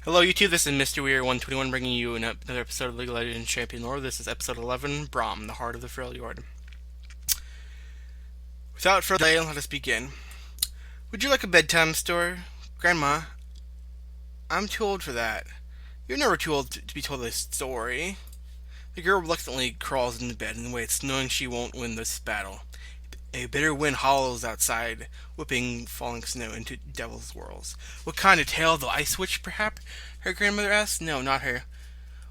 Hello, YouTube. This is Mr. Weir 121 bringing you another episode of League of Legends Champion Lore. This is episode 11.Braum, the Heart of the Freljord. Without further delay, let us begin. Would you like a bedtime story? Grandma, I'm too old for that. You're never too old to be told a story. The girl reluctantly crawls into bed and waits, knowing she won't win this battle. A bitter wind howls outside, whipping falling snow into devil's whirls. What kind of tale? The ice witch, perhaps? Her grandmother asked. No, not her.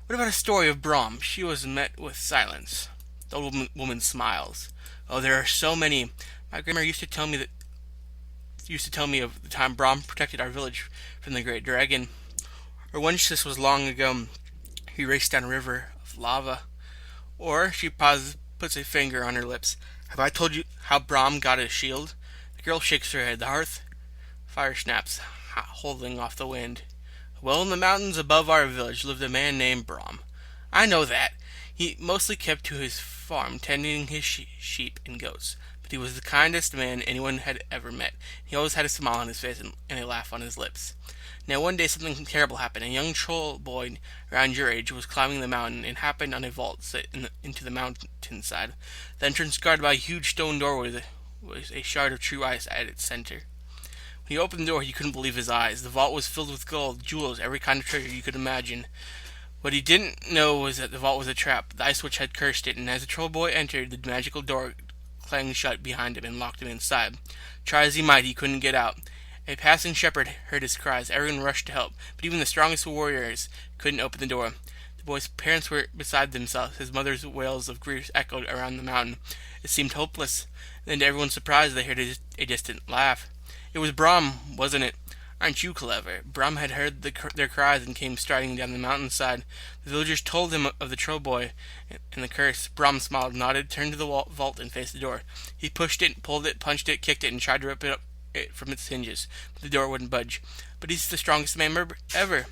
What about a story of Braum? She was met with silence. The old woman smiles. Oh, there are so many. My grandmother used to tell me of the time Braum protected our village from the great dragon. Or once this was long ago, he raced down a river of lava. Or she pauses, puts a finger on her lips. Have I told you how Braum got his shield? The girl shakes her head. The hearth fire snaps, holding off the wind. Well, in the mountains above our village lived a man named Braum. I know that. He mostly kept to his farm, tending his sheep and goats. But he was the kindest man anyone had ever met. He always had a smile on his face and a laugh on his lips. Now one day something terrible happened. A young troll boy around your age was climbing the mountain and happened on a vault set into the mountainside. The entrance guarded by a huge stone door was a shard of true ice at its center. When he opened the door, he couldn't believe his eyes. The vault was filled with gold, jewels, every kind of treasure you could imagine. What he didn't know was that the vault was a trap. The ice witch had cursed it, and as the troll boy entered, the magical door clanged shut behind him and locked him inside. Try as he might, he couldn't get out. A passing shepherd heard his cries. Everyone rushed to help, but even the strongest warriors couldn't open the door. The boy's parents were beside themselves. His mother's wails of grief echoed around the mountain. It seemed hopeless. Then, to everyone's surprise, they heard a distant laugh. It was Braum, wasn't it? Aren't you clever? Braum had heard their cries and came striding down the mountainside. The villagers told him of the troll boy and the curse. Braum smiled, nodded, turned to the vault, and faced the door. He pushed it, pulled it, punched it, kicked it, and tried to rip it from its hinges. But the door wouldn't budge. But he's the strongest man ever. It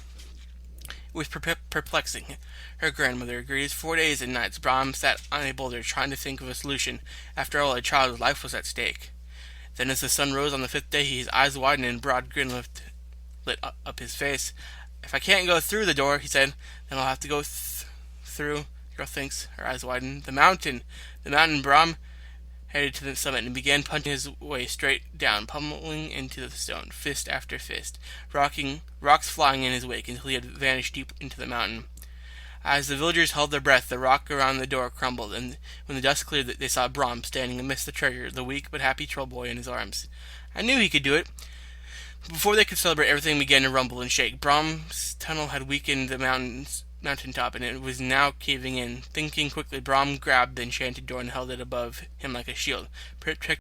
was perplexing. Her grandmother agreed. 4 days and nights Braum sat on a boulder trying to think of a solution. After all, a child's life was at stake. Then as the sun rose on the 5th day, his eyes widened and a broad grin lit up his face. If I can't go through the door, he said, then I'll have to go through. The girl thinks. Her eyes widened. The mountain. Braum headed to the summit and began punching his way straight down, pummeling into the stone, fist after fist, rocks flying in his wake until he had vanished deep into the mountain. As the villagers held their breath, the rock around the door crumbled, and when the dust cleared, they saw Braum standing amidst the treasure, the weak but happy troll boy in his arms. I knew he could do it. Before they could celebrate, everything began to rumble and shake. Braum's tunnel had weakened the mountaintop, and it was now caving in. Thinking quickly, Braum grabbed the enchanted door and held it above him like a shield, protecting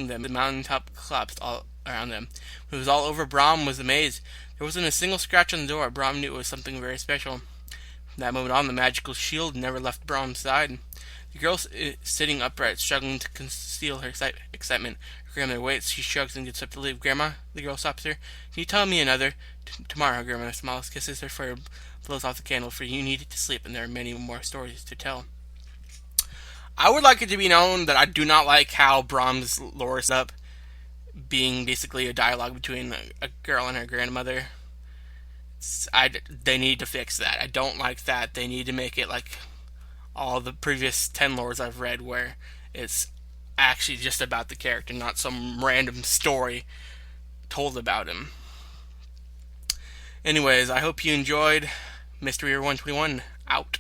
them. The mountaintop collapsed all around them. When it was all over, Braum was amazed. There wasn't a single scratch on the door. Braum knew it was something very special. From that moment on, the magical shield never left Braum's side. The girl sitting upright, struggling to conceal her excitement. Her grandmother waits. She shrugs and gets up to leave. Grandma, the girl stops her. Can you tell me another? Tomorrow, grandmother smiles, kisses her forehead, blows off the candle. For you need to sleep, and there are many more stories to tell. I would like it to be known that I do not like how Braum's lore is up, being basically a dialogue between a girl and her grandmother. They need to fix that. I don't like that. They need to make it like all the previous 10 lores I've read, where it's actually just about the character, not some random story told about him. Anyways, I hope you enjoyed Mystery 121. Out.